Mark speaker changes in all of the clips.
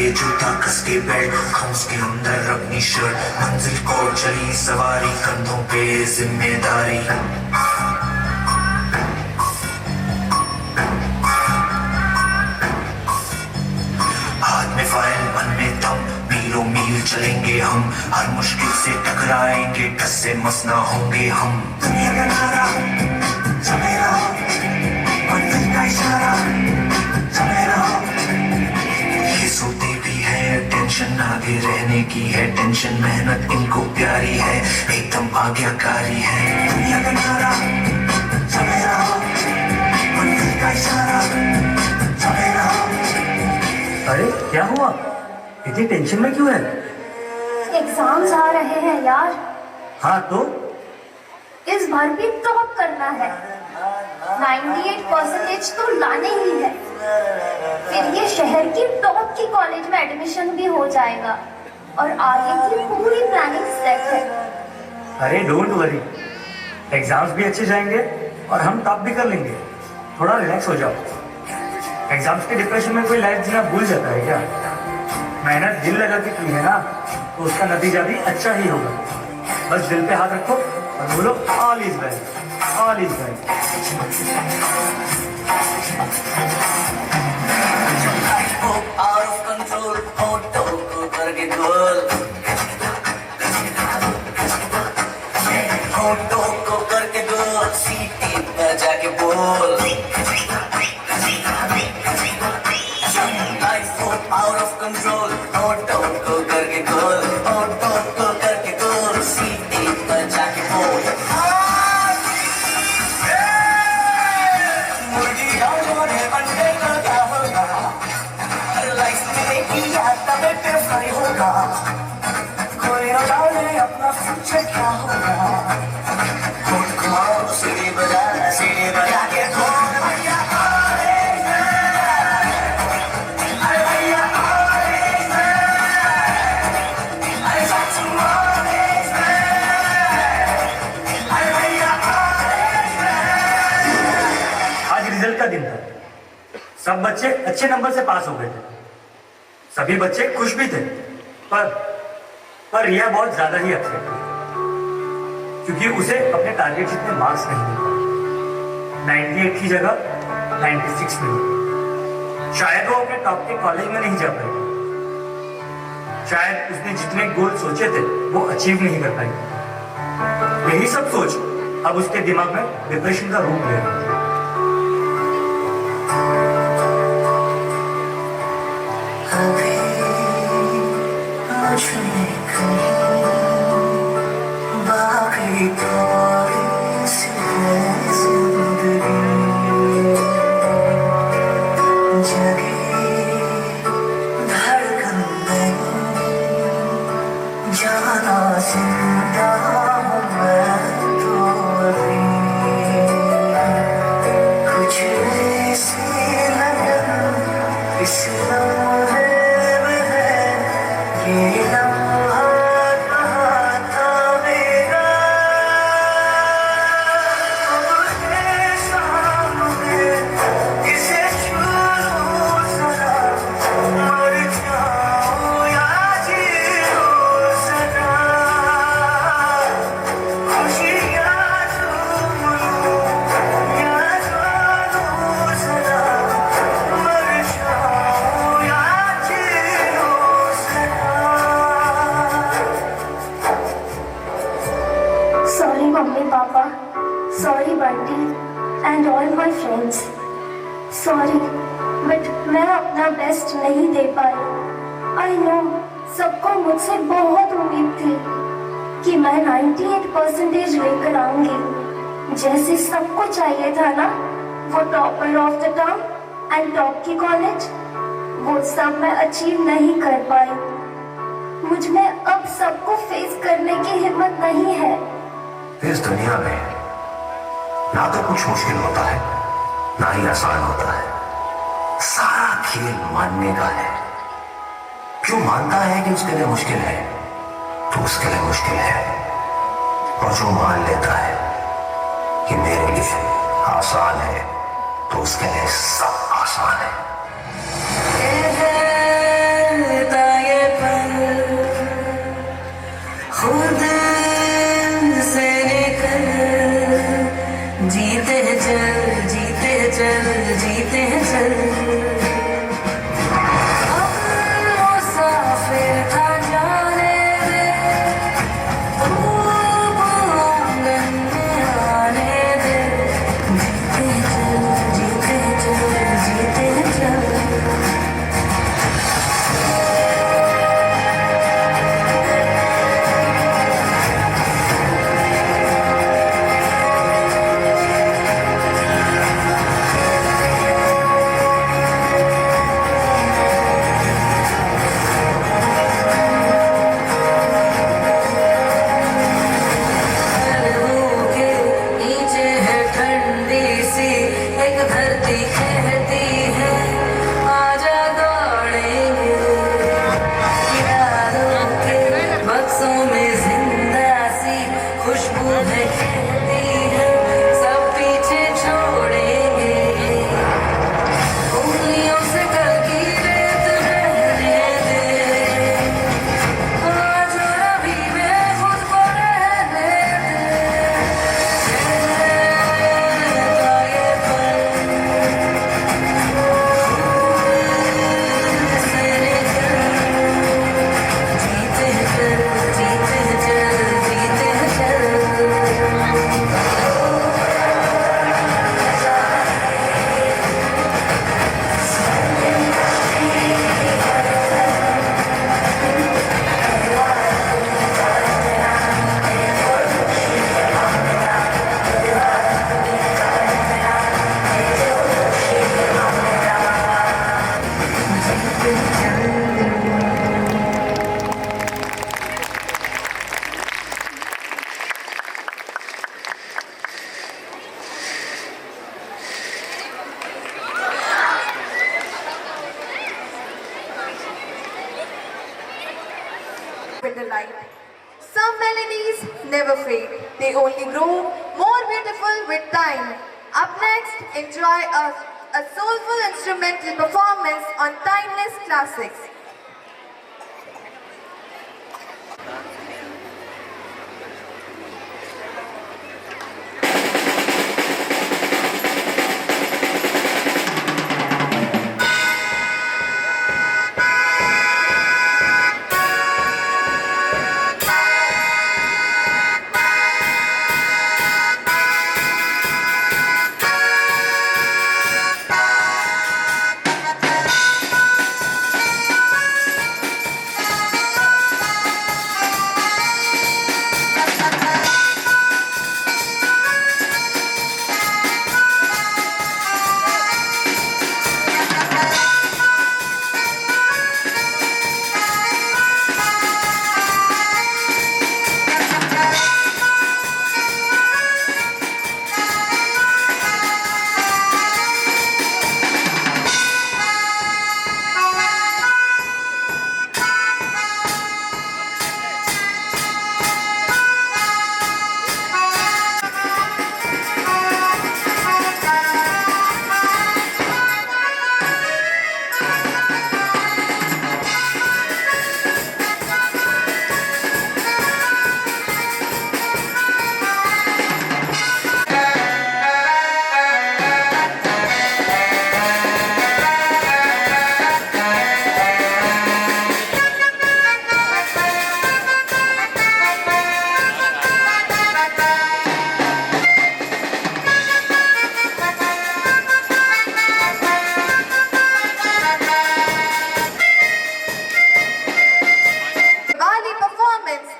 Speaker 1: के जूता कस के बेल्ट, खौस के अंदर अपनी शर्ट, मंजिल को चली सवारी, कंधों पे जिम्मेदारी। हाथ में फाइल मन में दम, मीलों मील चलेंगे हम, हर मुश्किल से टकराएंगे, टस से मस ना होंगे हम। दुनिया का नारा चले रहो, मंजिल का इशारा चले रहो। ये सोते भी है टेंशन आगे रहने की है, टेंशन मेहनत इनको प्यारी है, एकदम आज्ञाकारी है। दुनिया का नारा चले रहो, मंजिल का इशारा चले रहो।
Speaker 2: अरे क्या हुआ, इतनी टेंशन में क्यों है?
Speaker 3: एग्जाम्स आ रहे हैं यार।
Speaker 2: हाँ तो
Speaker 3: इस बार भी टॉप करना है, 98% तो लाने ही है, फिर ये शहर की टॉप की कॉलेज में एडमिशन भी हो जाएगा और आगे की पूरी प्लानिंग सेट है।
Speaker 2: अरे डोंट वरी, एग्जाम्स भी अच्छे जाएंगे और हम टॉप भी कर लेंगे। थोड़ा रिलैक्स हो जाओ। एग्जाम्स के डिप्रेशन में कोई लाइफ जीना भूल जाता है क्या? मेहनत दिल लगा के की है ना, तो उसका नतीजा भी अच्छा ही होगा। बस दिल पे हाथ रखो और बोलो all is well, all is well.
Speaker 4: Out of control होठों को करके गोल, होठों को करके गोल, सीटी पर जाके बोल। आउट ऑफ कंट्रोल होठों को करके गोल, होठों को करके गोल, सीटी पर जाके बोल। मुर्गी और अंडे का क्या होगा, लाइफ में किया तब फिर फ्राई होगा, कोई डाले अपना फ्यूचर क्या होगा। होठ घुमाओ सीढ़ी बजा के बोल भैया
Speaker 2: रिजल्ट का दिन था, सब बच्चे अच्छे नंबर से पास हो गए थे, सभी बच्चे खुश भी थे, पर रिया बहुत ज्यादा ही अपसेट थी, क्योंकि उसे अपने टारगेट जितने मार्क्स नहीं मिले। 98 की जगह 96 मिले। शायद वो अपने टॉप के कॉलेज में नहीं जा पाई, शायद उसने जितने गोल सोचे थे वो अचीव नहीं कर पाई। यही सब सोच अब उसके दिमाग में डिप्रेशन का रूप ले रही है।
Speaker 3: Mummy papa, sorry Bunty and all my friends, sorry but मैं अपना बेस्ट नहीं दे पाई। आई नो सबको मुझसे बहुत उम्मीद थी कि मैं 98% लेकर आऊंगी, जैसे सबको चाहिए था ना, वो topper of the town and top की कॉलेज, वो सब मैं अचीव नहीं कर पाई। मुझ में अब सबको फेस करने की हिम्मत नहीं है।
Speaker 1: इस दुनिया में ना तो कुछ मुश्किल होता है ना ही आसान होता है, सारा खेल मानने का है। जो मानता है कि उसके लिए मुश्किल है तो उसके लिए मुश्किल है, और जो मान लेता है कि मेरे लिए आसान है तो उसके लिए सब आसान है।
Speaker 4: खुद से निकल जीते चल जीते चल जीते चल अब मुसाफिर था जाने दे धूप आंगन में आने दे जीते चल जीते चल
Speaker 5: with the light. Some melodies never fade. They only grow more beautiful with time. Up next, enjoy a soulful instrumental performance on timeless classics.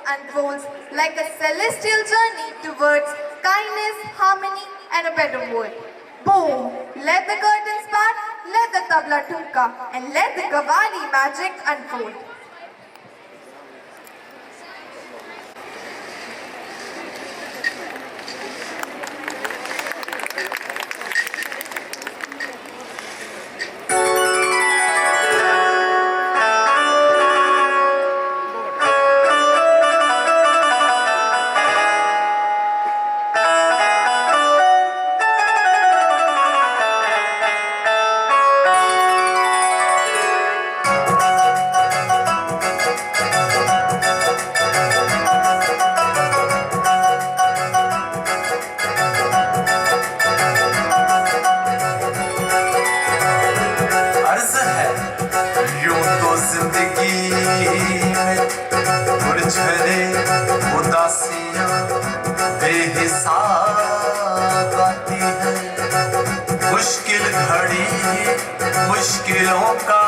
Speaker 5: Unfolds like a celestial journey towards kindness, harmony, and a better world. Boom! Let the curtains part, let the tabla tumka, and let the Qawwali magic unfold.
Speaker 1: मुश्किलों का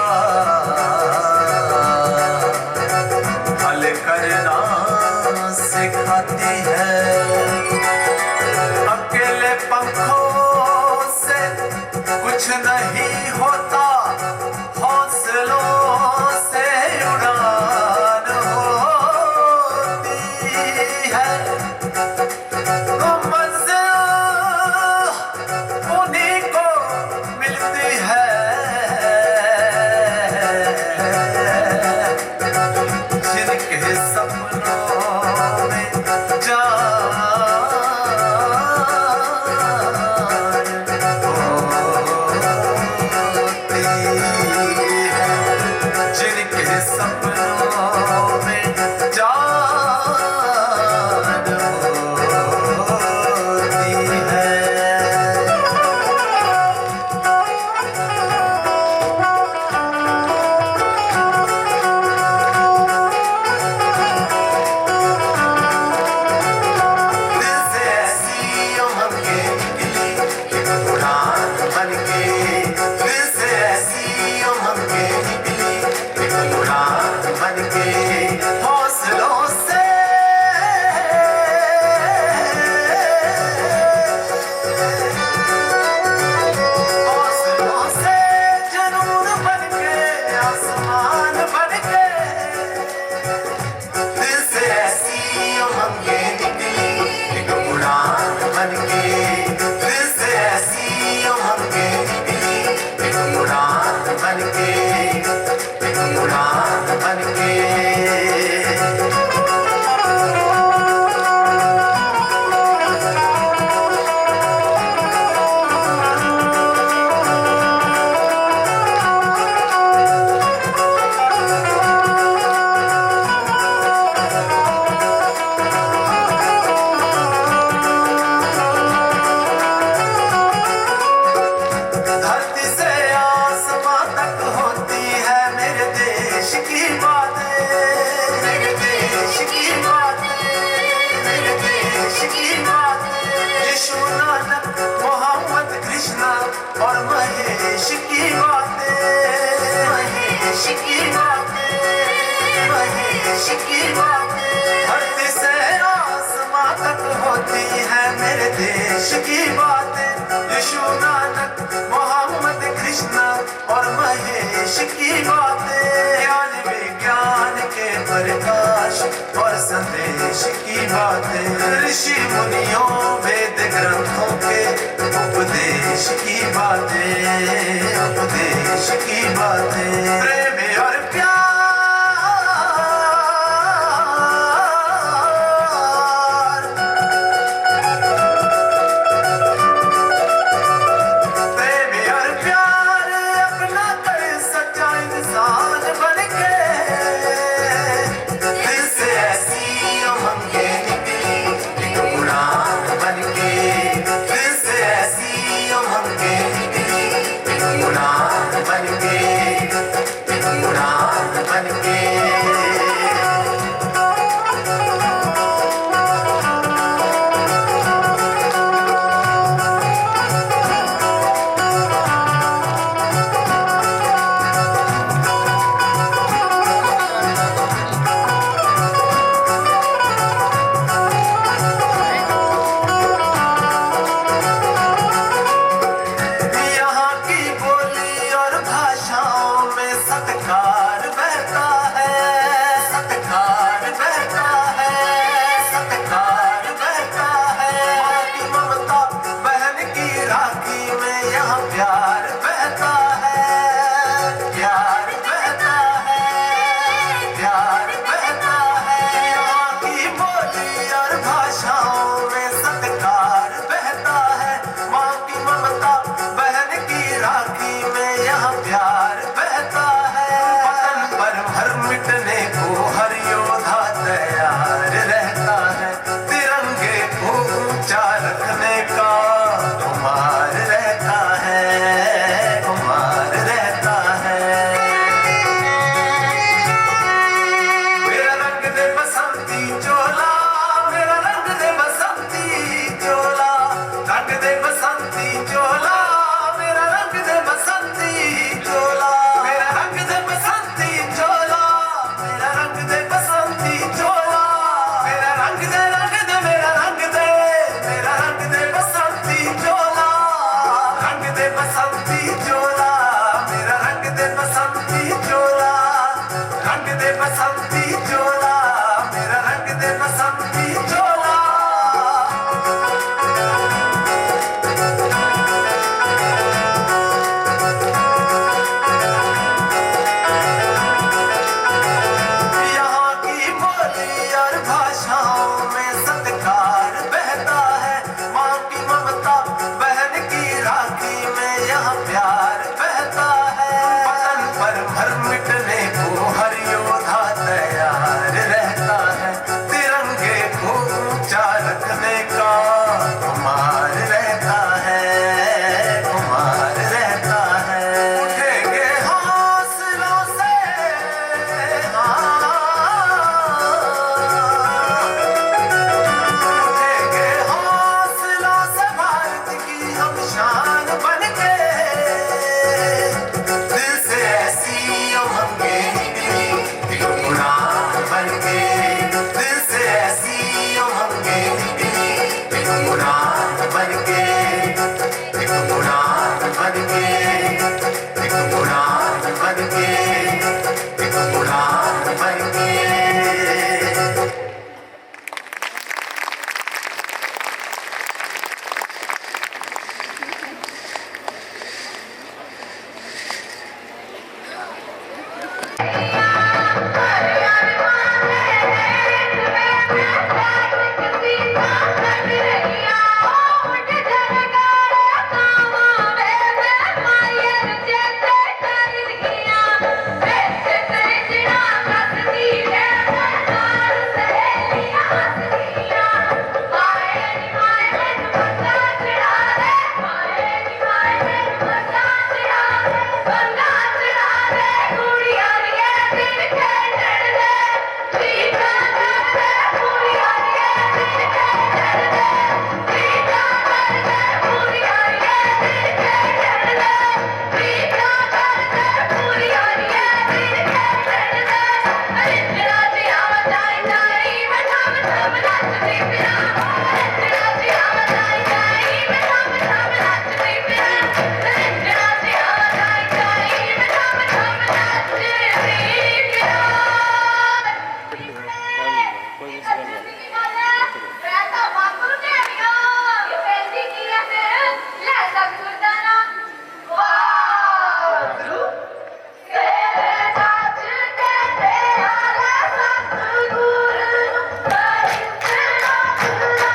Speaker 1: हल करना सिखाती है। अकेले पंखों से कुछ नहीं होता, हौसलों से उड़ान होती है। मंजिल उन्हीं को मिलती है जिनके सपनों में जान होती है, जिनके सपनों में जान होती है। दिल से ऐसी उमंगे निकली एक उड़ान बनके, दिल से ऐसी उमंगे निकली एक उड़ान बनके, हौसलों से हौसलों से जुनून बनके, आसमान बनके, दिल से ऐसी उमंगे निकली एक उड़ान बनके, दिल से ऐसी उमंगे निकली एक उड़ान बनके, एक उड़ान बनके। धरती से आसमां तक होती है मेरे देश की बातें, मेरे देश की बातें, मेरे देश की बातें। यीशु नानक मोहम्मद कृष्णा और महेश की बातें, महेश की बातें, महेश की बातें। धरती से आसमां तक होती है मेरे देश की बातें। यीशु नानक मोहम्मद कृष्णा और महेश की बातें, ज्ञान विज्ञान के प्रकाश और संदेश की बातें, ऋषि मुनियों वेद ग्रंथों के उपदेश की बातें, उपदेश की बातें। प्रेम और प्यार प्रेम और प्यार अपना कर सच्चा इंसान बनके, दिल से ऐसी उमंगे निकली एक उड़ान बनके, दिल से ऐसी उमंगे निकली एक उड़ान बनके, एक
Speaker 4: रंग दे मेरा रंग दे बसंती चोला, रंग दे बसंती चोला, मेरा रंग दे बसंती चोला, रंग दे बसंती चोला, मेरा रंग दे बसंती चोला। यहाँ की बोली और भाषाओं में सत्कार बहता है, माँ की ममता बहन की राखी में यहाँ प्यार बहता है। वतन पर भर मिटने को हर योद्धा तैयार रहता है, तिरंगे को ऊंचा रखने का खुमार रहता है, खुमार रहता है। उठेंगे हौसलों से उठेंगे हौसलों से भारत की हम शान बनके, दिल से ऐसी उमंगे निकली एक उड़ान बनके, दिल से ऐसी उमंगे निकली एक उड़ान बनके, एक उड़ान बनके, एक उड़ान बनके, एक उड़ान बनके।
Speaker 3: Thank you.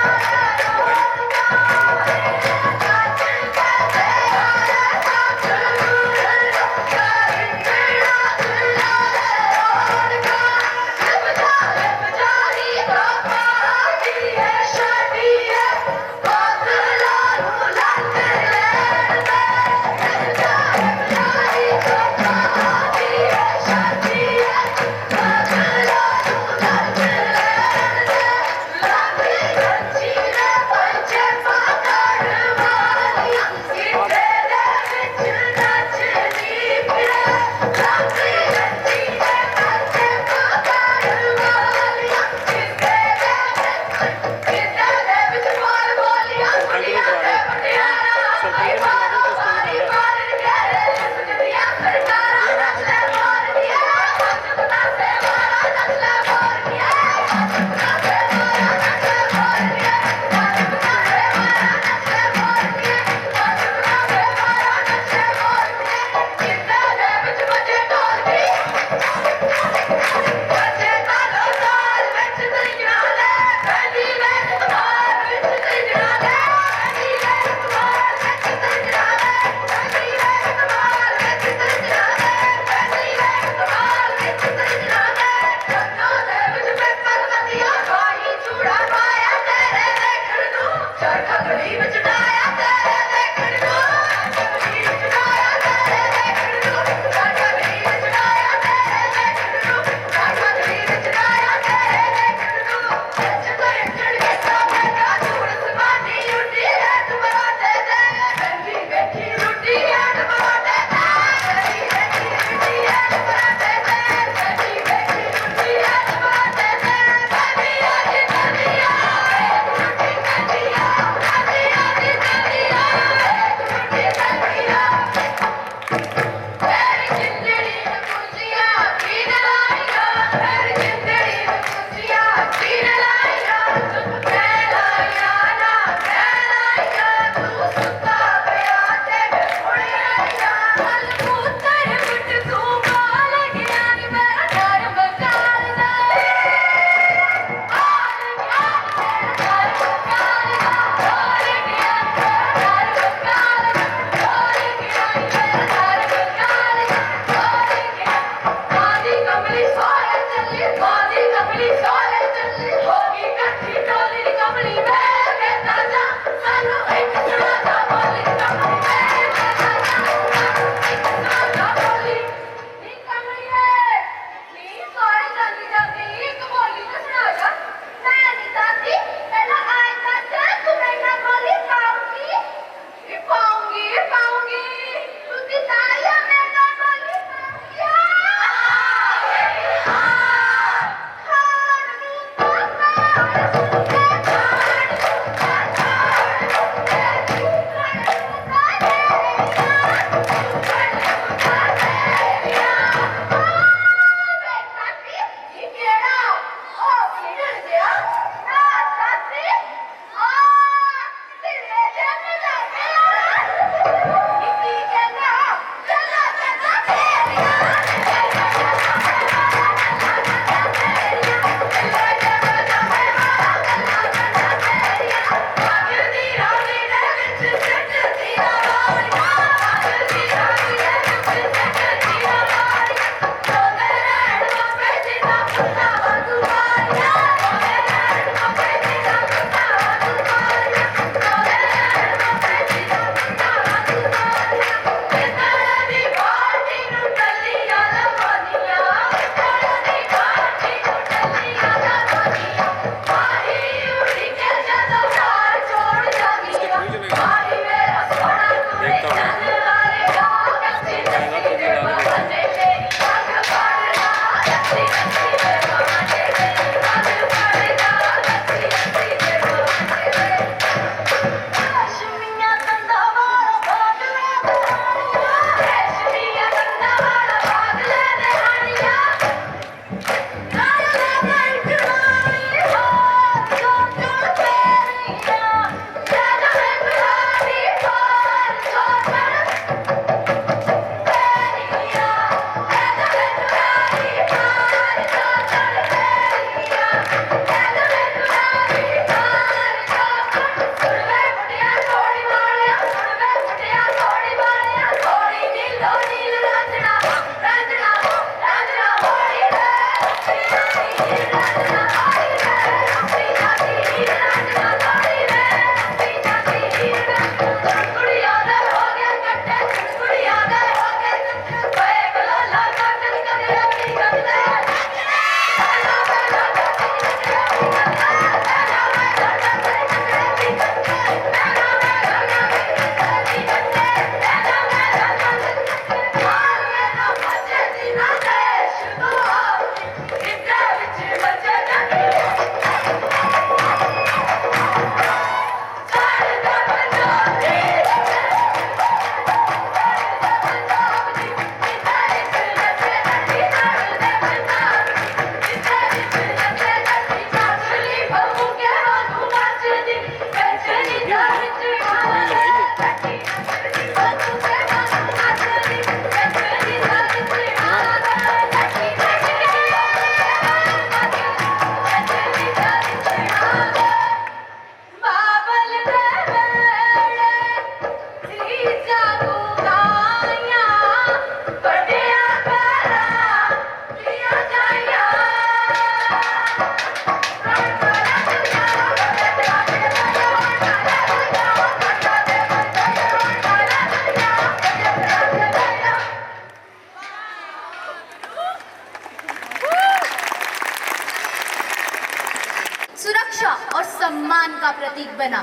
Speaker 6: और सम्मान का प्रतीक बना।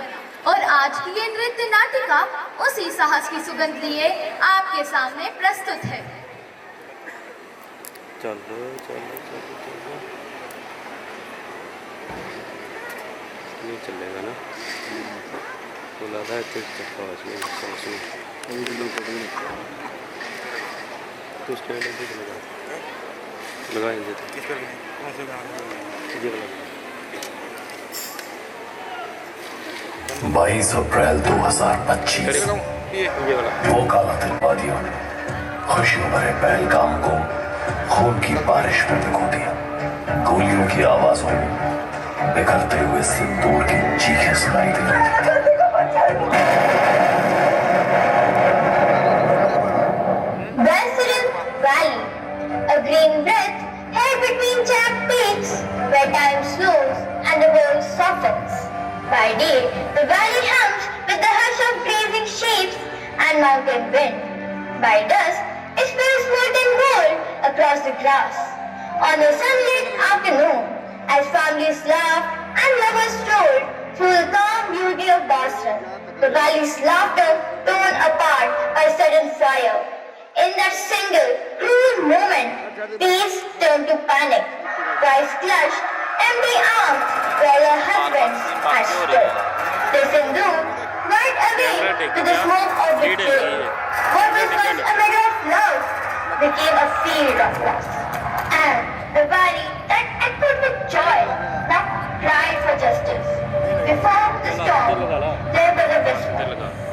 Speaker 6: और आज की ये नृत्य नाटिका उसी साहस की सुगंध लिए आपके सामने प्रस्तुत है।
Speaker 7: चलो चलो चलो चलो, नहीं चलेगा ना, बोला था तो पाँच मिनट तो स्टैंड लगा
Speaker 1: बाईस अप्रैल 2025 वो काला तिलवादियों ने खुशियों भरे पहलगाम को खून की बारिश में भिगो दिया। गोलियों की आवाजों में बिखरते हुए सिंदूर की चीखें सुनाई दी।
Speaker 3: Brazilian Valley, a green breath held between jagged peaks, where time slows and the world softens. By day, the valley hums with the hush of grazing sheep and mountain wind. By dusk, it spills molten gold across the grass. On a sunlit afternoon, as families laughed and lovers strolled through the calm beauty of Boston, the valley's laughter torn apart by sudden fire. In that single, cruel moment, peace turned to panic. Wives clutched empty arms while her husbands had stood. The sindoor right away to the smoke of betrayal. What was once a meadow of love became a field of lust. And the valley that echoed with joy, that cried for justice. Before the storm, there was a whisper,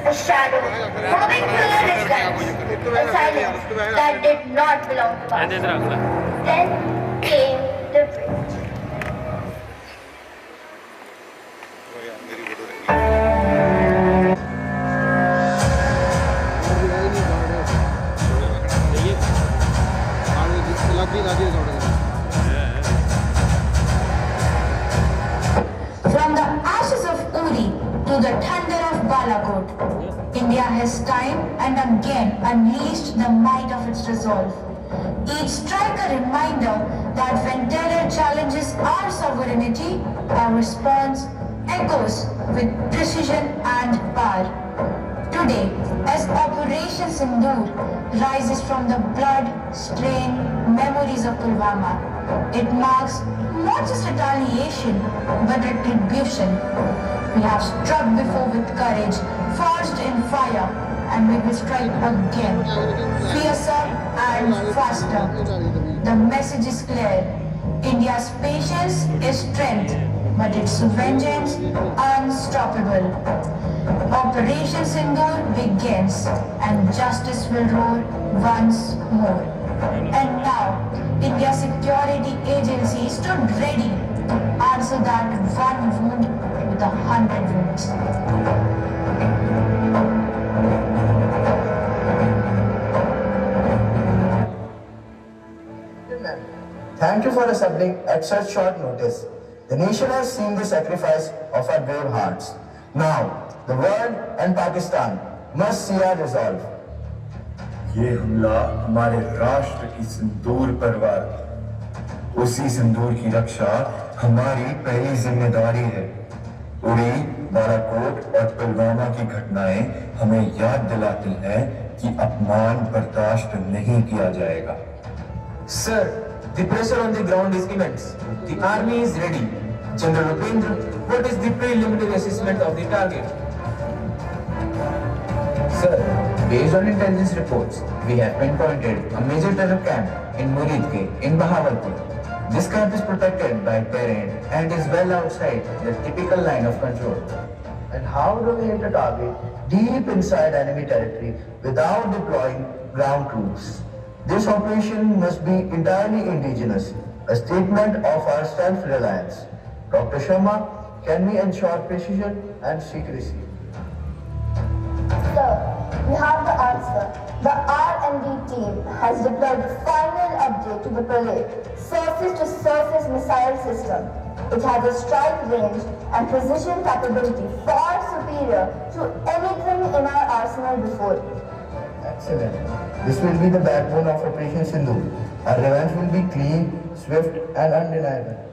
Speaker 3: a shadow moving through the distance, a silence that did not belong to us. Then came the bridge.
Speaker 8: From the ashes of Uri to the thunder of Balakot, India has time and again unleashed the might of its resolve. Each strike a reminder that when terror challenges our sovereignty, our response echoes with precision and power. Today, as Operation Sindoor rises from the blood-stained memories of Pulwama, it marks not just retaliation, but retribution. We have struck before with courage, forged in fire, and we will strike again, fiercer and faster. The message is clear. India's patience is strength, but its vengeance unstoppable. Operation Sindoor begins, and justice will roar once more. And now, India's security agency stood ready to answer that one wound with 100 wounds.
Speaker 9: Thank you for assembling at such short notice. The nation has seen the sacrifice of our brave hearts. Now, the world and Pakistan must see our resolve.
Speaker 10: ये हमला हमारे राष्ट्र की सिंदूर पर वार था। उसी सिंदूर की रक्षा हमारी पहली जिम्मेदारी है। उरी, बालाकोट और पुलवामा की घटनाएं हमें याद दिलाती हैं कि अपमान बर्दाश्त नहीं किया जाएगा।
Speaker 9: Sir, the pressure on the ground is immense. The army is ready. General Upendra, what is the preliminary assessment of the target? Sir, based on intelligence reports, we have pinpointed a major terror camp in Muridke in Bahawalpur. This camp is protected by terrain and is well outside the typical line of control. And how do we hit a target deep inside enemy territory without deploying ground troops? This operation must be entirely indigenous, a statement of our self-reliance. Dr. Sharma, can we ensure precision and secrecy?
Speaker 3: Sir, we have the answer. The R&D team has deployed the final update to the parade, surface-to-surface missile system. It has a strike range and precision capability far superior to anything in our arsenal before.
Speaker 9: Excellent. This will be the backbone of Operation Sindoor. Our revenge will be clean, swift and undeniable.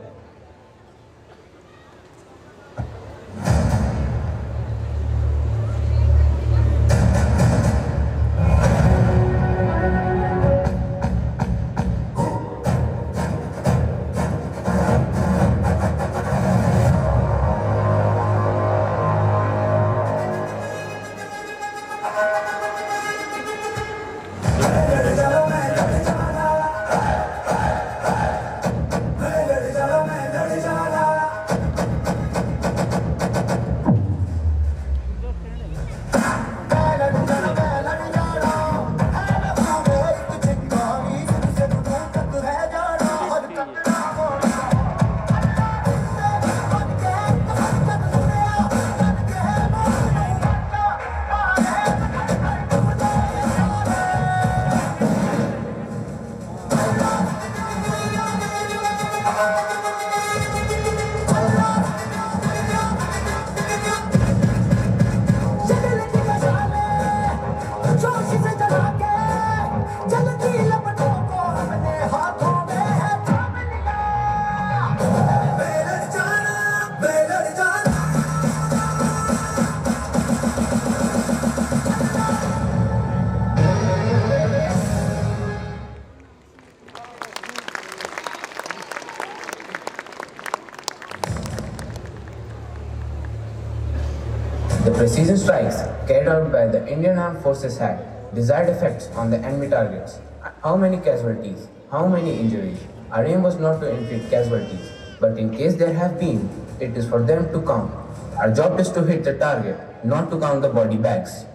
Speaker 9: precision strikes carried out by the Indian Armed Forces had desired effects on the enemy targets. How many casualties? How many injuries? Our aim was not to inflict casualties, but in case there have been, it is for them to count. Our job is to hit the target, not to count the body bags.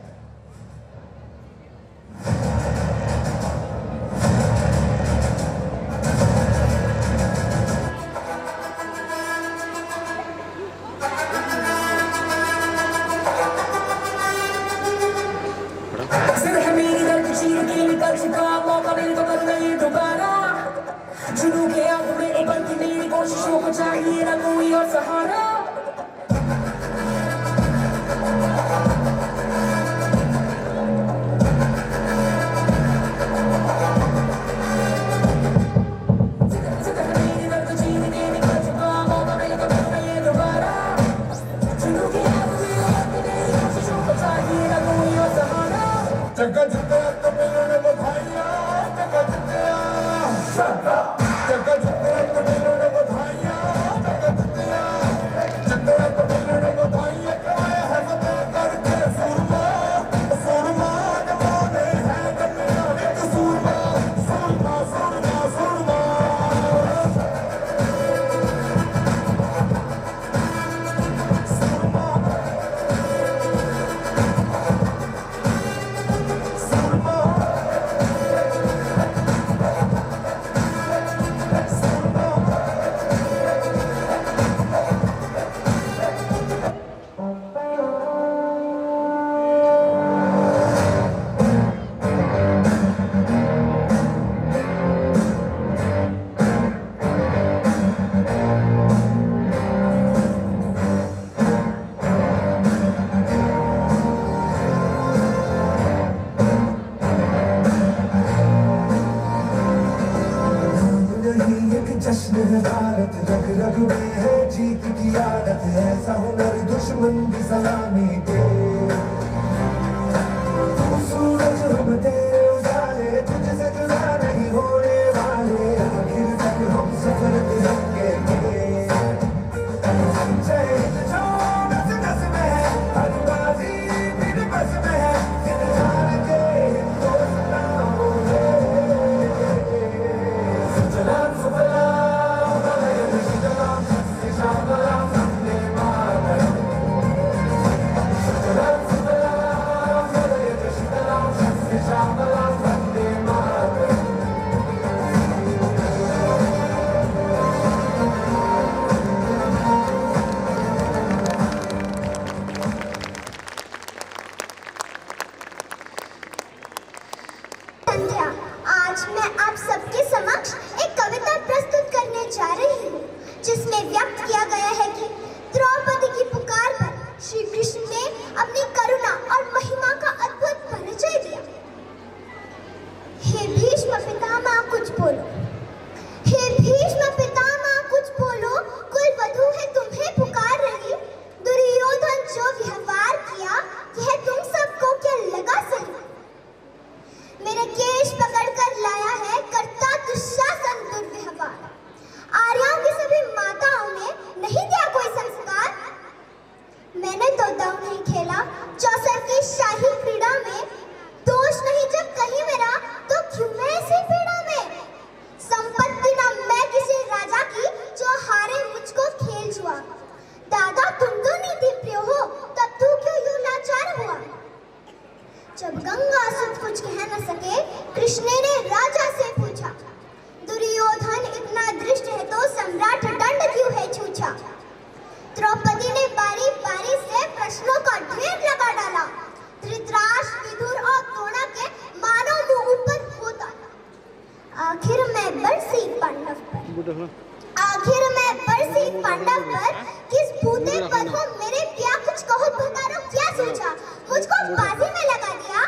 Speaker 4: चाहिए ना कोई और सहारा जश्न है भारत रग रग में है जीत की आदत है ऐसा हुनर दुश्मन की सलामी दे तू सूरज हम तेरे उजाले तुझसे जुदा नहीं होने वाले आखिर तक हम सफर करेंगे जय जो नस नस में है हर बाजी बिन बस में है दिल जान के हिंदुस्तान सलाम सलाम
Speaker 3: आज मैं आप सबके समक्ष एक कविता प्रस्तुत करने जा रही हूँ जिसमें व्यक्त किया गया है कि द्रौपदी की पुकार पर श्री कृष्ण ने अपनी करुणा और महिमा का अद्भुत परिचय दिया। हे भीष्म पितामह कुछ बोलो, हे भीष्म पितामह कुछ बोलो, कुल वधू है तुम्हें पुकार रही। दुर्योधन जो व्यवहार किया यह तुम सबको क्या लगा सही? मेरे केश पकड़कर लाया है करता दुशासन दुर्व्यवहार। आर्यों की सभी माताओं ने नहीं दिया कोई संस्कार। मैंने तो दांव नहीं खेला चौसर की शाही क्रीड़ा में। दोष नहीं जब कहीं मेरा तो क्यों मैं ऐसी पीड़ा में? संपत्ति ना मैं किसी राजा की जो हारे मुझको खेल जुआ। दादा तुम तो नीति प्रिय हो तब तू क्यों यूं लाचार हुआ? जब गंगा सुत कुछ कह न सके कृष्ण ने राजा से पूछा। दुर्योधन इतना दृष्ट है तो सम्राट दंड क्यों है छूछा? द्रौपदी ने बारी बारी से प्रश्नों का ढेर लगा डाला। धृतराष्ट्र विदुर और द्रोण के मानो मुंह ऊपर होता। आखिर मैं बरसी पांडव पर, आखिर मैं बरसी पांडव पर किस भूते पर हो मेरे क्या कुछ कहो भतारो क्या सोचा? मुझको बाजी में लगा दिया।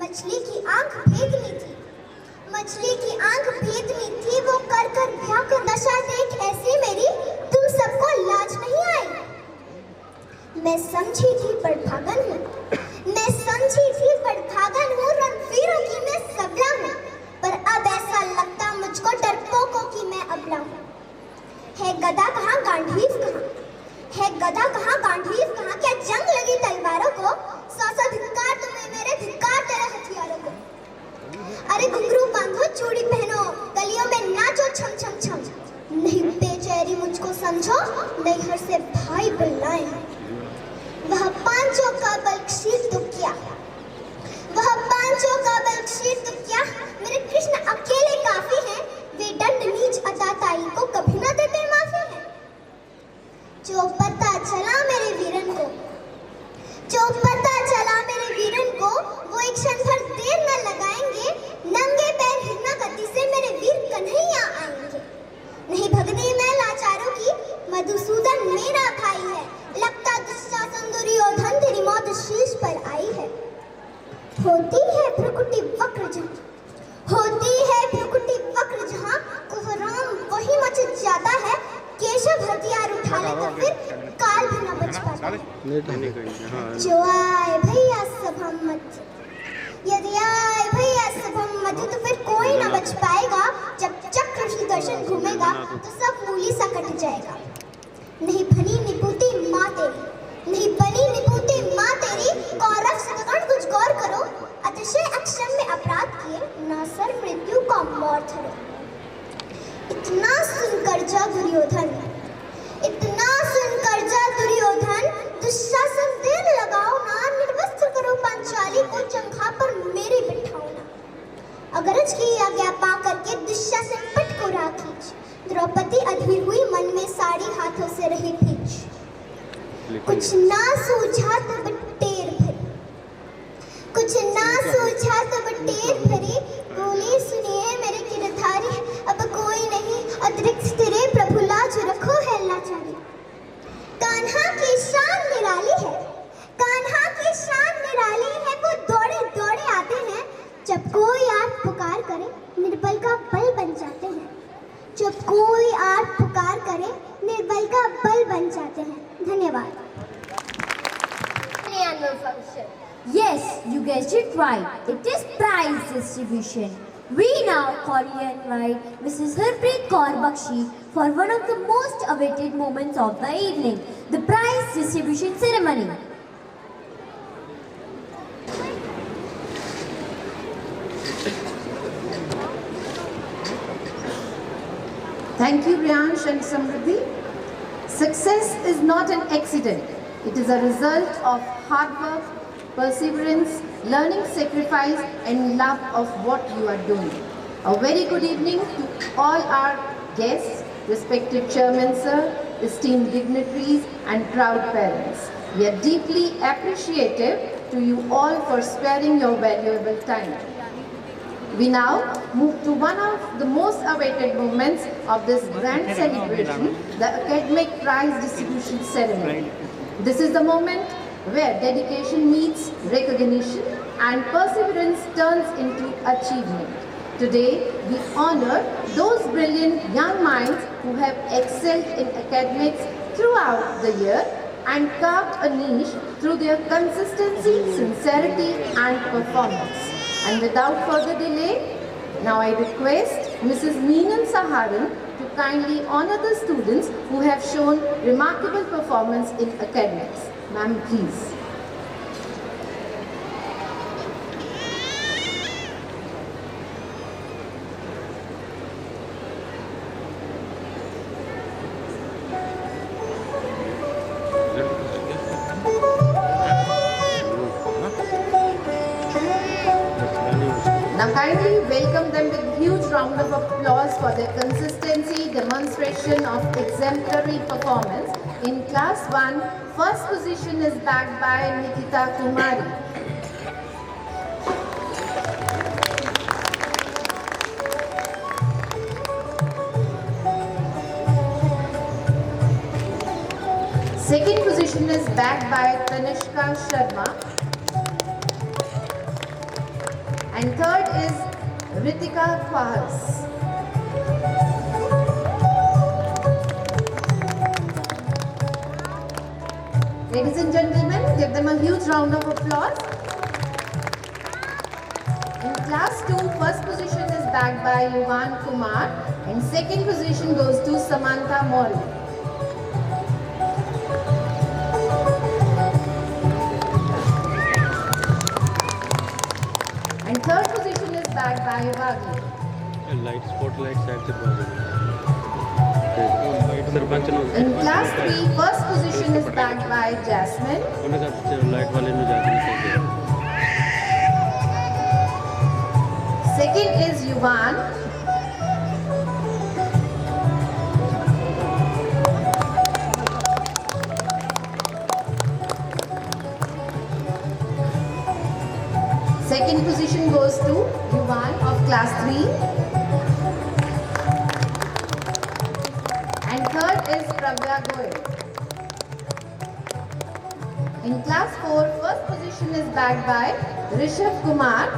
Speaker 3: मछली की आंख भेदनी थी, मछली की आंख भेदनी थी वो कर कर ब्याह कर नशा देख ऐसी मेरी तुम सबको लाज नहीं आई। मैं समझी थी बड़भागन हूँ, मैं समझी थी बड़भागन हूँ, रणवीरों की मैं सबला हूँ। पर अब ऐसा लगता मुझको डरपोकों की मैं अबला हूँ। है गदा कहाँ गांडीव कहाँ, है गधा कहाँ, गांडीव कहाँ, क्या जंग लगी तलवारों को? सौ सौ धिक्कार तुम्हें मेरे, धिक्कार तेरे हथियारों को। अरे घुंघरू बांधो, चूड़ी पहनो, गलियों में नाचो छम छम छम। नहीं बेचैनी मुझको समझो, नैहर से भाई बुलाए हैं। वह पांचों का बलशीर तो क्या, वह पांचों का बलशीर तो क्या, मेरे कृष्ण अकेले काफी हैं। वे दंड नीच अताताई को कभी ना देते माफी है। जो पता चला मेरे वीरन को, जो पता चला मेरे वीरन को, वो एक क्षण भर देर न लगाएंगे। नंगे पैर हिरना गति से मेरे वीर कन्हैया आएंगे। नहीं भगनी मैं लाचारों की, मधुसूदन मेरा भाई है। लगता दुशासन दुर्योधन तेरी मौत शीश पर आई है। होती है भ्रुकुटी वक्र जहाँ, होती है भ्रुकुटी वक्र जहाँ, कोहराम वही मच जाता है। केशव हथियार उठा ले तो फिर काल भी न बच पाता। जो आए भैया सभा मध्य, यदि आए भैया सभा मध्य तो फिर कोई न बच पाएगा। जब चक्र सुदर्शन घूमेगा तो सब मूली सा कट जाएगा। नहीं बनी निपुती माँ तेरी, नहीं बनी निपुती माँ तेरी, कौरव सतगण कुछ गौर करो। अतिशय अक्षम में अपराध किए, ना सर मृत्यु का मोर धरो। इतना सुनकर जा दुर्योधन, इतना सुनकर जा दुर्योधन, दुशासन देर लगाओ ना। निर्वस्त्र करो पांचाली को, जंघा पर मेरे बिठाओ ना। अगरज की आज्ञा पा करके दुशासन पट को राखीच। द्रौपदी अधीर हुई, मन में साड़ी हाथों से रही भींच। कुछ ना सूझा तो बटेर भरी, कुछ ना सूझा तो बटेर भरी। बोली सुनिए मेरे गिरधारी, अब कोई नहीं अतिरिक्त तेरे, प्रभु लाज रखो है लाचारी। कान्हा की शान निराली है, कान्हा की शान निराली है। वो दौड़े दौड़े आते हैं, जब कोई आर्त पुकार करे निर्बल का बल बन जाते हैं। जब कोई आर्त पुकार करे निर्बल का बल बन जाते हैं। धन्यवाद।
Speaker 6: Annual function. Yes, you guessed it right. It is prize distribution. We now cordially invite Mrs. Harpreet Kaur Bakshi for one of the most awaited moments of the evening, the prize distribution ceremony.
Speaker 11: Thank you, Riyansh and Samriddhi. Success is not an accident. It is a result of hard work, perseverance, learning, sacrifice, and love of what you are doing. A very good evening to all our guests, respected Chairman Sir, esteemed dignitaries, and proud parents. We are deeply appreciative to you all for sparing your valuable time. We now move to one of the most awaited moments of this grand celebration, the Academic Prize Distribution Ceremony. This is the moment where dedication meets recognition and perseverance turns into achievement. Today, we honor those brilliant young minds who have excelled in academics throughout the year and carved a niche through their consistency, sincerity, and performance. And without further delay, now I request Mrs. Meenan Saharan to kindly honor the students who have shown remarkable performance in academics. Ma'am, please. Now kindly welcome them with a huge round of applause for their consistency, demonstration of exemplary performance. In Class 1, first position is bagged by Nikita Kumari. Second position is bagged by Tanishka Sharma. And third is Ritika Fahas. Ladies and gentlemen, give them a huge round of applause. In Class 2, first position is bagged by Yuvan Kumar and second position goes to Samantha Mori.
Speaker 7: Light side से सरपंच ने
Speaker 11: In class 3, first position is bagged by Jasmine.
Speaker 7: उन्होंने कहा light वाले में जाके नहीं चाहिए।
Speaker 11: Second is Yuvan. Second position goes to Yuvan of class 3. And third is Pravya Goyal. In class 4, first position is bagged by Rishabh Kumar.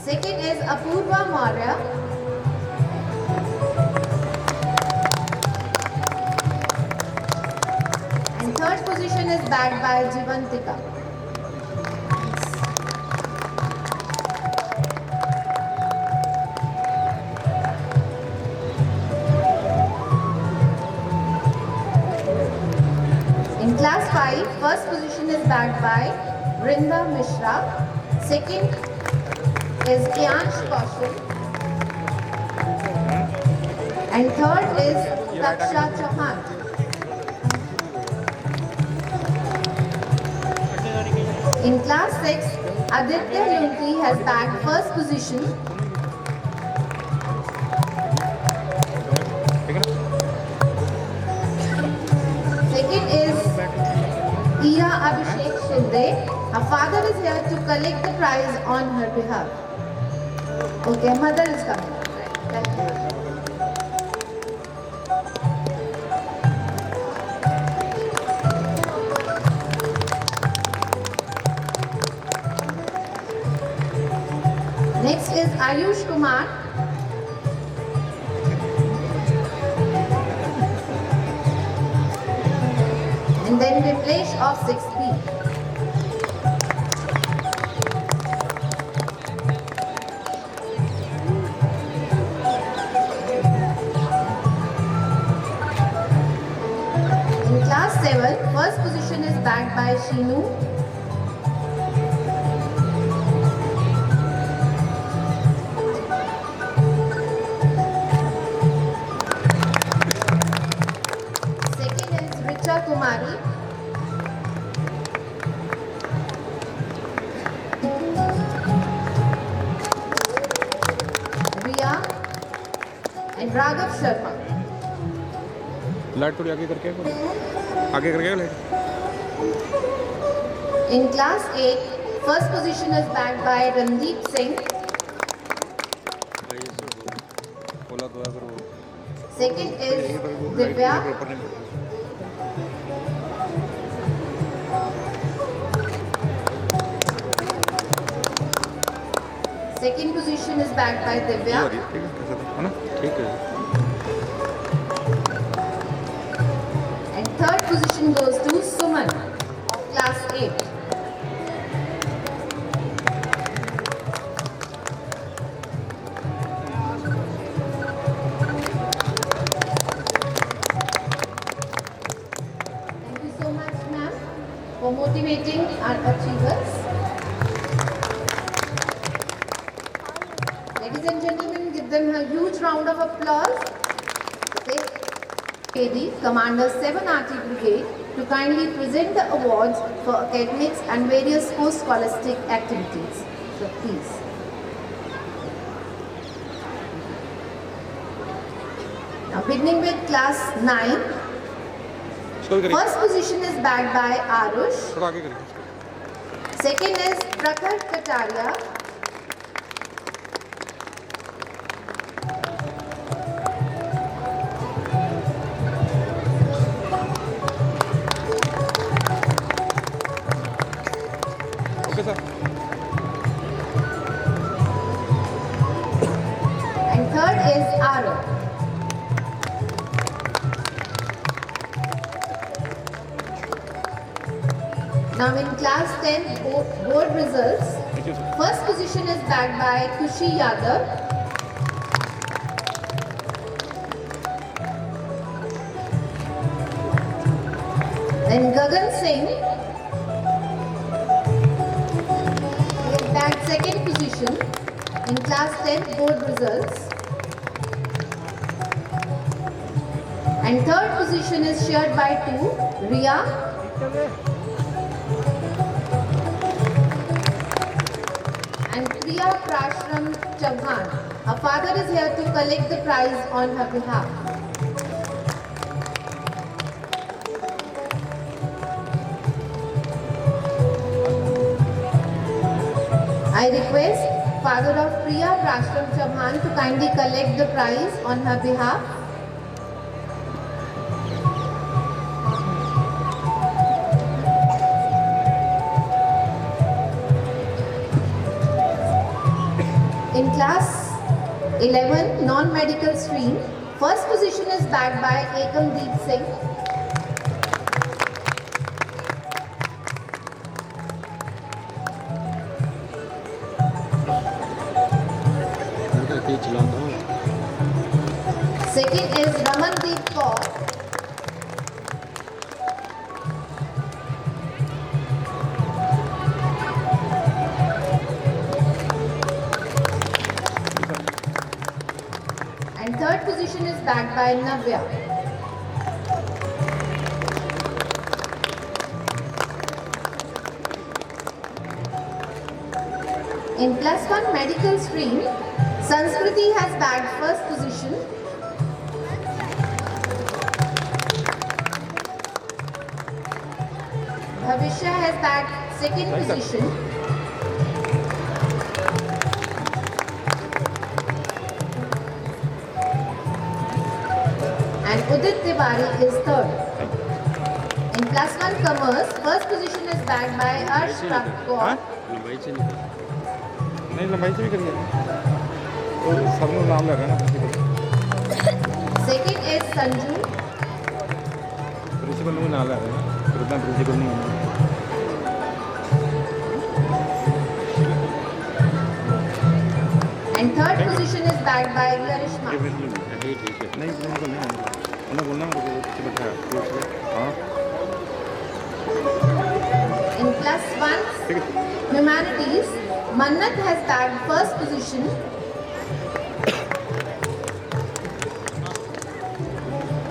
Speaker 11: Second is Apurva Maurya. And third position is bagged by Jivantika. In class 5, first position is bagged by Vrinda Mishra. Second is Kiyansh Kaushal. And third is Taksha Chauhan. In class 6, Aditya Lunkli has bagged first position. Second is Ira Abhishek Shinde. Her father is here to collect the prize on her behalf. Okay, mother is coming. Right, thank you. Next is Ayush Kumar. And then Viplesh of 6B. In class 7, first position is bagged by Shinu. Second is Richa Kumari. Riya and Raghav Sharma.
Speaker 7: Light थोड़ी आगे करके light.
Speaker 11: In class 8, first position is bagged by Randeep Singh.
Speaker 7: बोला दुआ करो।
Speaker 11: Second is Divya. Second position is bagged by Divya.
Speaker 7: ठीक है।
Speaker 11: And third position goes to Suman of class 8. Thank you so much, ma'am, for motivating our achievers. Ladies and gentlemen, give them a huge round of applause. Okay. KD, Commander 7 RT Brigade, to kindly present the awards for academics and various post-scholastic activities. So please. Now beginning with class 9, first position is bagged by Arush. Second is Prakhar Kataria. And third is Aro. Now in class 10 board results, first position is bagged by Kushi Yadav. Then Gagan Singh. in class 10th board results. And third position is shared by 2, Riya. And Priya Prashram Chavhan. Her father is here to collect the prize on her behalf. I request father of Priya Prashram Chavhan to kindly collect the prize on her behalf. In class 11 non-medical stream, first position is bagged by Ekam Deep Singh. Second is Ramandeep Kaur. And third position is bagged by Navya. In plus 1 medical stream, Sanskriti has bagged first position. Bhavishya has bagged second position. And Udit Tiwari is third. In plus 1 commerce, first position is bagged by Arsh Kaur.
Speaker 7: लंबाई से नहीं नहीं लंबाई से भी करिए तो सब लोग नाम लगा ना
Speaker 11: Second is Sanju.
Speaker 7: प्रिंसिपल में नाम लगा ना तो उतना प्रिंसिपल नहीं है
Speaker 11: And third position is bagged by Karishma.
Speaker 7: नहीं उन्हें बोलना मुझे बैठा हाँ
Speaker 11: In plus 1 humanities, Mannat has bagged first position.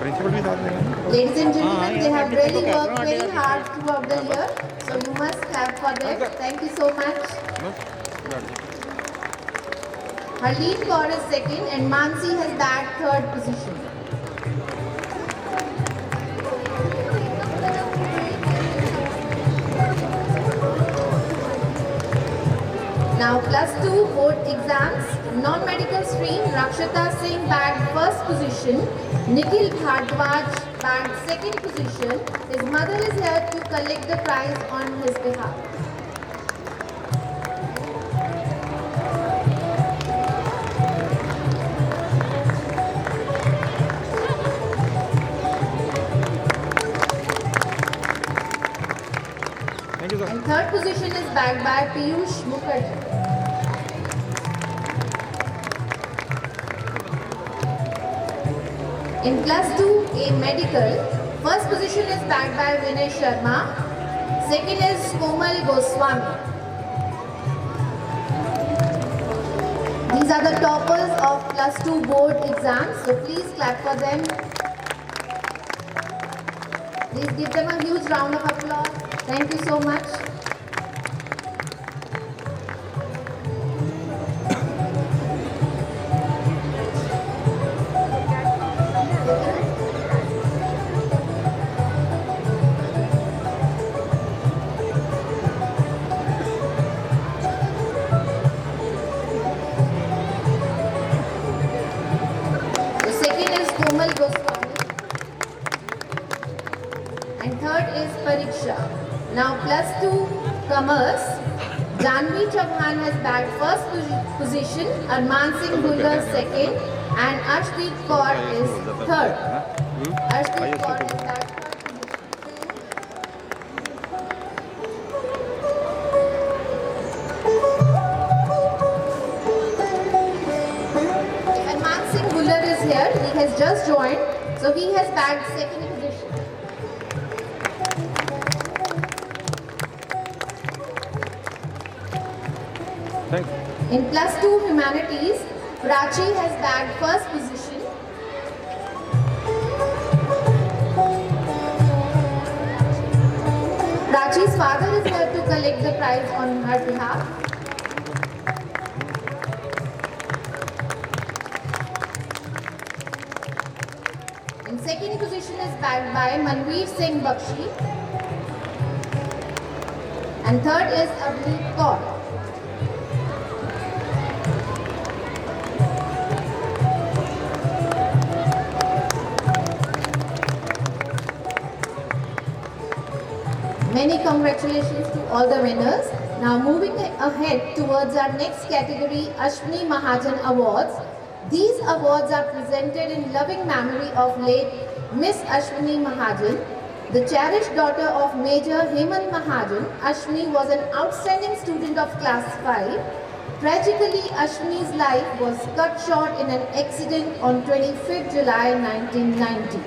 Speaker 7: Principal भी साथ में
Speaker 11: Ladies and gentlemen, they have really worked very hard throughout the year. So you must clap for them. Thank you so much. Harleen Kaur is second and Mansi has bagged third position. Now plus 2 board exams, non-medical stream, Rakshita Singh bagged first position, Nikhil Bhardwaj bagged second position. His mother is here to collect the prize on his behalf. And third position is bagged by Piyush Mukherjee. In class 2A medical, first position is bagged by Vinay Sharma. Second is Komal Goswami. These are the toppers of plus 2 board exams. So please clap for them. Please give them a huge round of applause. Thank you so much. The second is Komal Goswami. And third is Pariksha. Now plus 2 commerce, Janvi Chavhan has bagged first position, Arman Singh Bhullar second and Arshdeep Kaur is third. Arshdeep Kaur is bagged third. Arman Singh Bhullar is here, he has just joined, so he has bagged second position.
Speaker 7: Thank you.
Speaker 11: In +2 Humanities, Prachi has bagged first position. Prachi's father is here to collect the prize on her behalf. In second position is bagged by Manveer Singh Bakshi. And third is Avneet Kaur. Many congratulations to all the winners. Now moving ahead towards our next category, Ashwini Mahajan Awards. These awards are presented in loving memory of late Miss Ashwini Mahajan. The cherished daughter of Major Hemant Mahajan, Ashwini was an outstanding student of class 5. Tragically, Ashwini's life was cut short in an accident on 25th July 1990.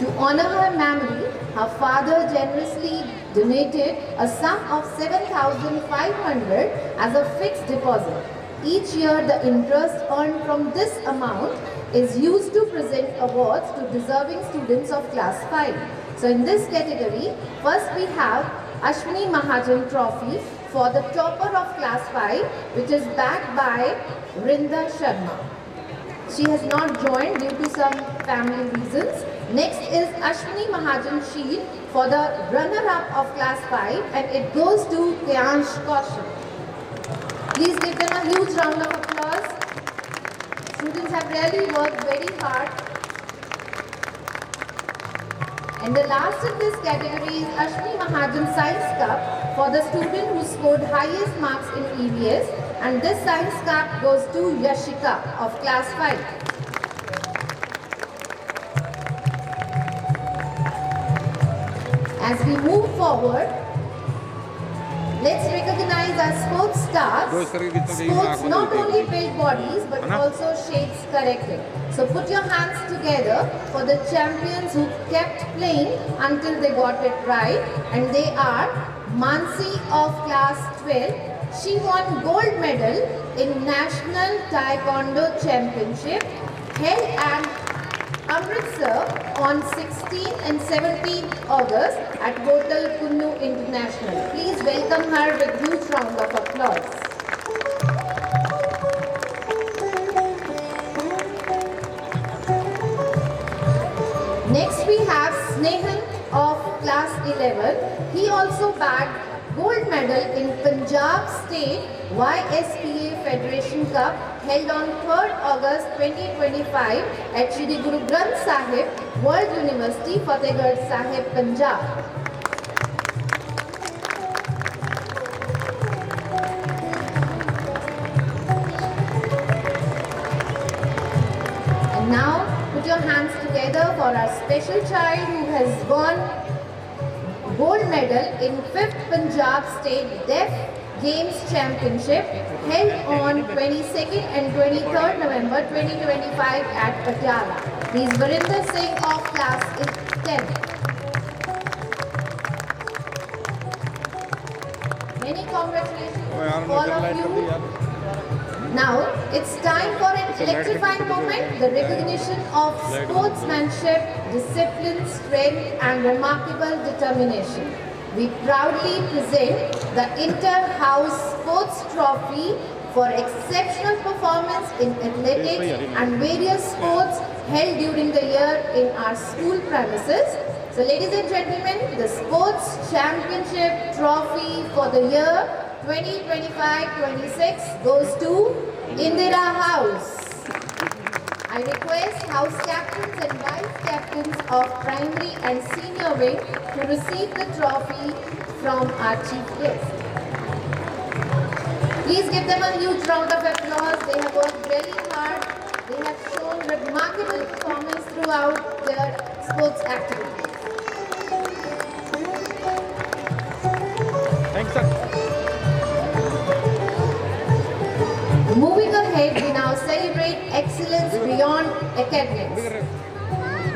Speaker 11: To honor her memory, her father generously donated a sum of 7,500 as a fixed deposit. Each year, the interest earned from this amount is used to present awards to deserving students of class 5. So in this category, first we have Ashwini Mahajan Trophy for the topper of class 5, which is backed by Rinda Sharma. She has not joined due to some family reasons. Next is Ashwini Mahajan Shield for the runner-up of class 5, and it goes to Kyansh Kaushal. Please give them a huge round of applause. Students have really worked very hard. And the last in this category is Ashwini Mahajan Science Cup for the student who scored highest marks in EVS, and this Science Cup goes to Yashika of class 5. As we move forward, let's recognize our sports stars. Sports not only build bodies but also shapes character. So put your hands together for the champions who kept playing until they got it right, and they are Mansi of class 12. She won gold medal in National Taekwondo Championship held at Amritsar on 16th and 17th August at Hotel Kunnu International. Please welcome her with huge round of applause. Next we have Snehan of class 11. He also bagged gold medal in Punjab State YSPA Federation Cup held on 3rd August 2025 at Shri Guru Granth Sahib World University, Fatehgarh Sahib, Punjab. And now put your hands together for our special child who has won gold medal in 5th Punjab State Deaf Games Championship held on 22nd and 23rd November 2025 at Patiala. He is Varinder Singh of class 10. Many congratulations to all of you. Now it's time for an electrifying moment, the recognition of sportsmanship, discipline, strength and remarkable determination. We proudly present the Inter-House Sports Trophy for exceptional performance in athletics and various sports held during the year in our school premises. So ladies and gentlemen, the Sports Championship Trophy for the year 2025-26 goes to Indira House. I request house captains and vice captains of primary and senior wing to receive the trophy from our chief guest. Please give them a huge round of applause. They have worked very hard. They have shown remarkable performance throughout their sports activities.
Speaker 7: Thanks, sir.
Speaker 11: Moving ahead, we now celebrate excellence beyond academics.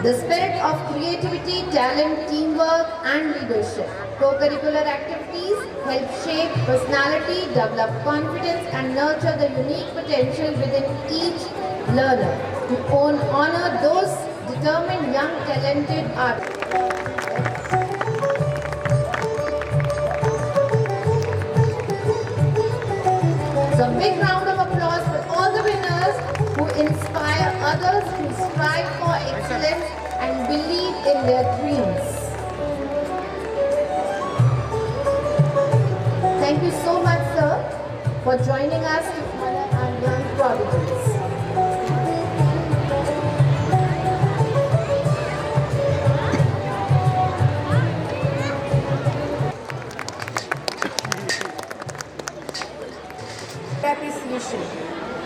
Speaker 11: The spirit of creativity, talent, teamwork and leadership. Co-curricular activities help shape personality, develop confidence and nurture the unique potential within each learner. To honor those determined young talented artists. So big round of applause for all the winners who inspire others to strive for excellence and believe in their dreams. Thank you so much, sir, for joining us to honor our young prodigies.
Speaker 12: Appreciation.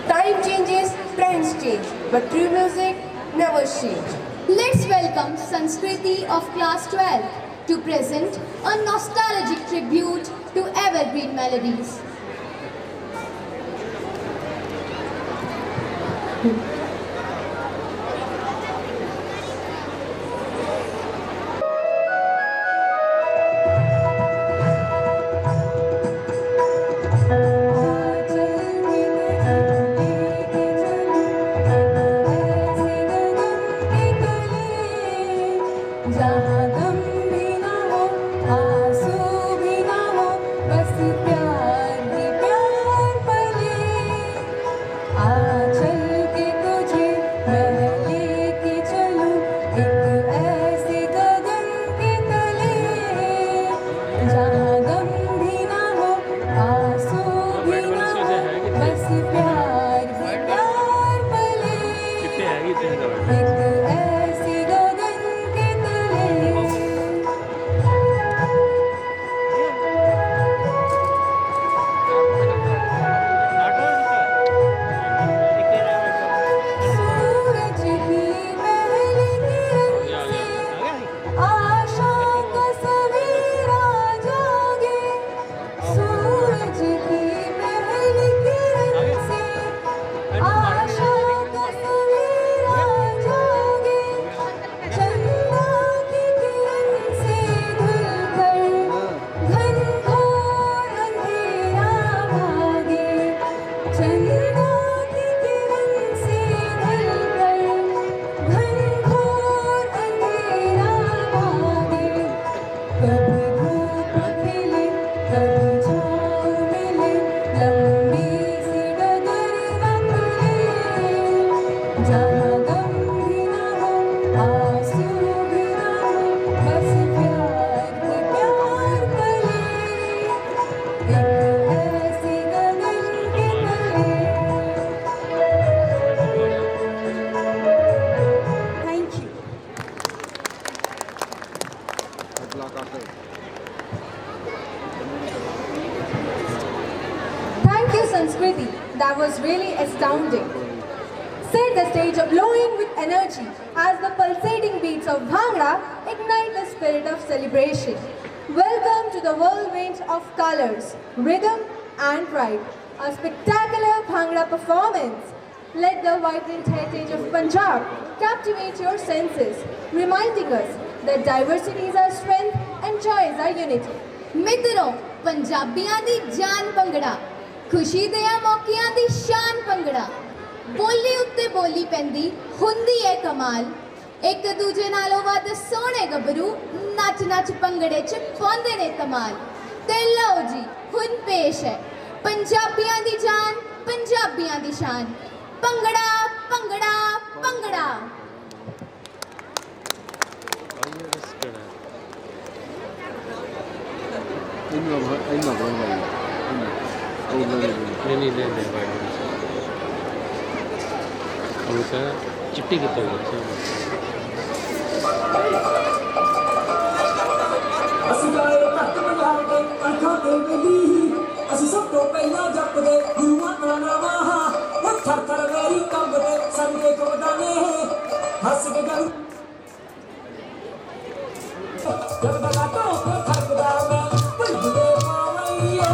Speaker 12: Time changes, trends change, but true music never change.
Speaker 6: Let's welcome Sanskriti of class 12 to present a nostalgic tribute to evergreen melodies.
Speaker 5: Thank you, Sanskriti. That was really astounding. Set the stage glowing with energy as the pulsating beats of Bhangra ignite the spirit of celebration. Welcome to the whirlwind of colors, rhythm and pride. A spectacular Bhangra performance. Let the vibrant heritage of Punjab captivate your senses, reminding us that diversity is our strength and joy is our unity.
Speaker 6: ਮਿੱਤਰੋ ਪੰਜਾਬੀਆਂ ਦੀ ਜਾਨ ਭੰਗੜਾ ਖੁਸ਼ੀ ਦੇ ਮੌਕਿਆਂ ਦੀ ਸ਼ਾਨ ਭੰਗੜਾ ਬੋਲੀ ਉੱਤੇ ਬੋਲੀ ਪੈਂਦੀ ਹੁੰਦੀ ਏ ਕਮਾਲ ਇੱਕ ਦੂਜੇ ਨਾਲੋਂ ਵੱਧ ਸੋਹਣੇ ਗੱਭਰੂ ਨੱਚ ਨੱਚ ਭੰਗੜੇ 'ਚ ਪਾਉਂਦੇ ਨੇ ਕਮਾਲ ਤੇ ਲਓ ਜੀ ਹੁਣ ਪੇਸ਼ ਹੈ ਪੰਜਾਬੀਆਂ ਦੀ ਜਾਨ ਪੰਜਾਬੀਆਂ ਦੀ ਸ਼ਾਨ ਭੰਗੜਾ ਭੰਗੜਾ ਭੰਗੜਾ
Speaker 7: चिट्टी कितने
Speaker 4: ਅਸੀਂ ਸਭ ਤੋਂ ਪਹਿਲਾਂ ਜਪਦੇ ਗੁਰੂਆਂ ਦਾ ਨਾਮ ਉਹ ਥਰ ਥਰ ਮੇਰੀ ਕੰਬਦੇ ਸੰਗੇ ਕੋਦਾਨੇ ਹੱਸ ਕੇ ਗਰੂ ਜਦ ਦਾ ਟੋ ਥਰਦਾ ਮੈਂ ਭੁੱਲਦੇ ਮਾਵਈਆ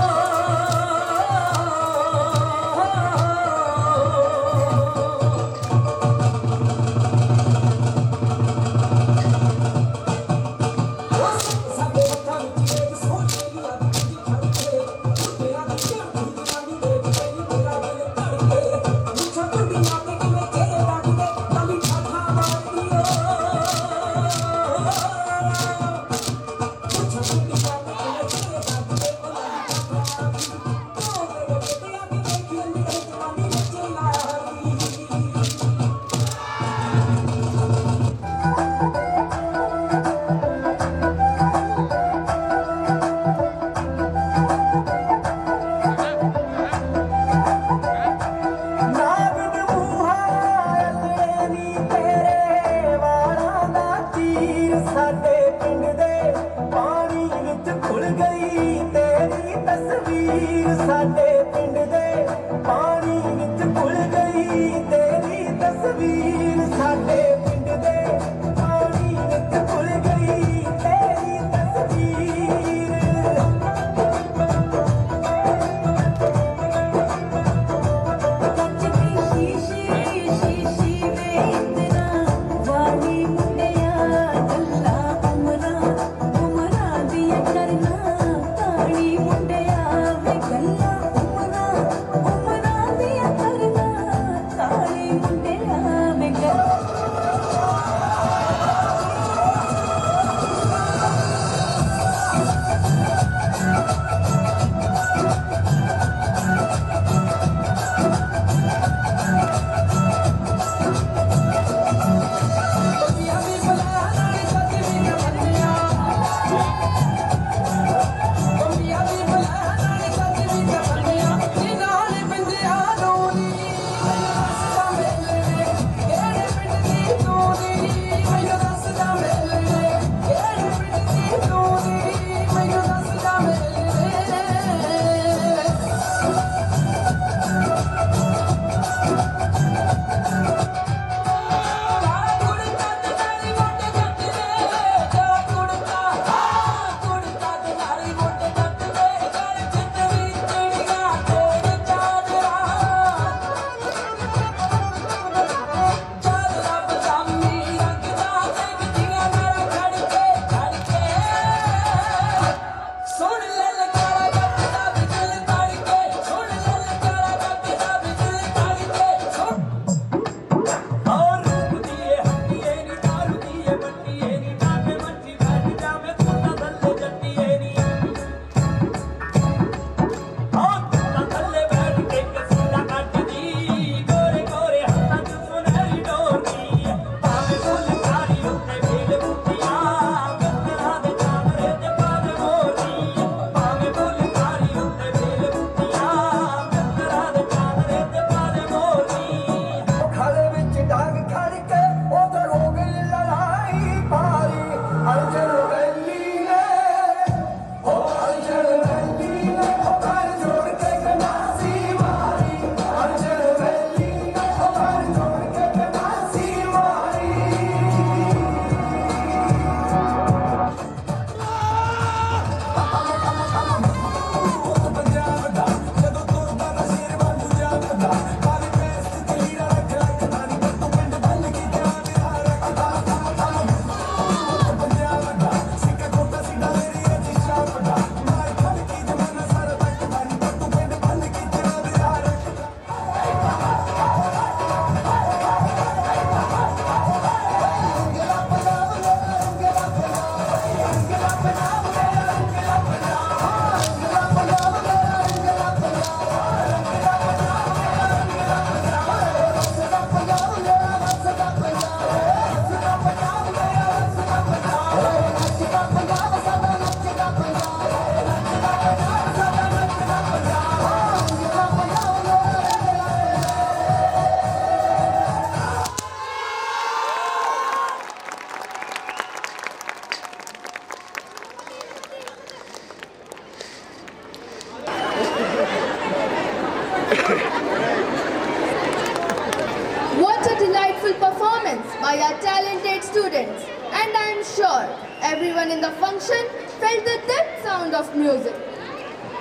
Speaker 5: by our talented students, and I am sure everyone in the function felt the depth sound of music.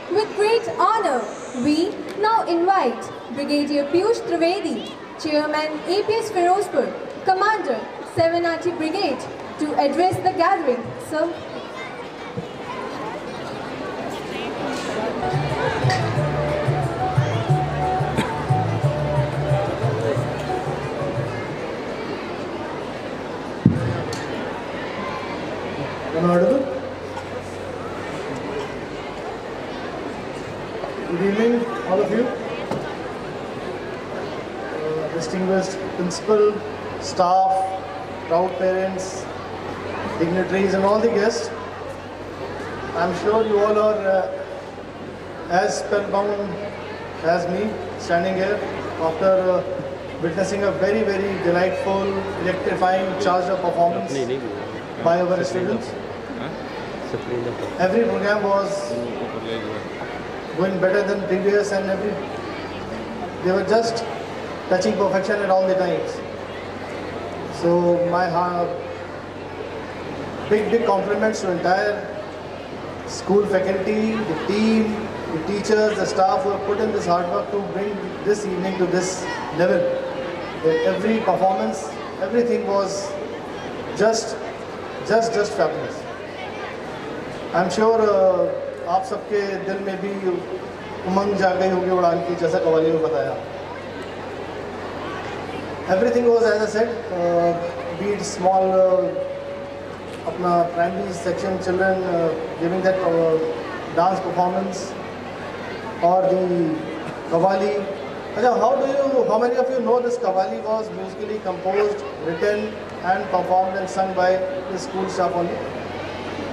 Speaker 12: With great honor, we now invite Brigadier Piyush Trivedi, Chairman APS Firozpur, Commander 7RT Brigade, to address the gathering. Sir.
Speaker 13: Am I audible? Good evening, all of you. Distinguished principal, staff, proud parents, dignitaries and all the guests. I'm sure you all are as spellbound as me, standing here after witnessing a very, very delightful, electrifying, charged up performance by our students. Every program was going better than previous, and they were just touching perfection at all the times. So my big compliments to entire school faculty, the team, the teachers, the staff who have put in this hard work to bring this evening to this level. Every performance, everything was just fabulous. I'm sure आप सबके दिल में भी उमंग जाग गई होगी उड़ान की, जैसा कवाली में बताया. Everything was, as I said, be it small, अपना primary section children giving that dance performance, or the kawali. How many of you know this kawali was musically composed, written and performed and sung by the school staff only?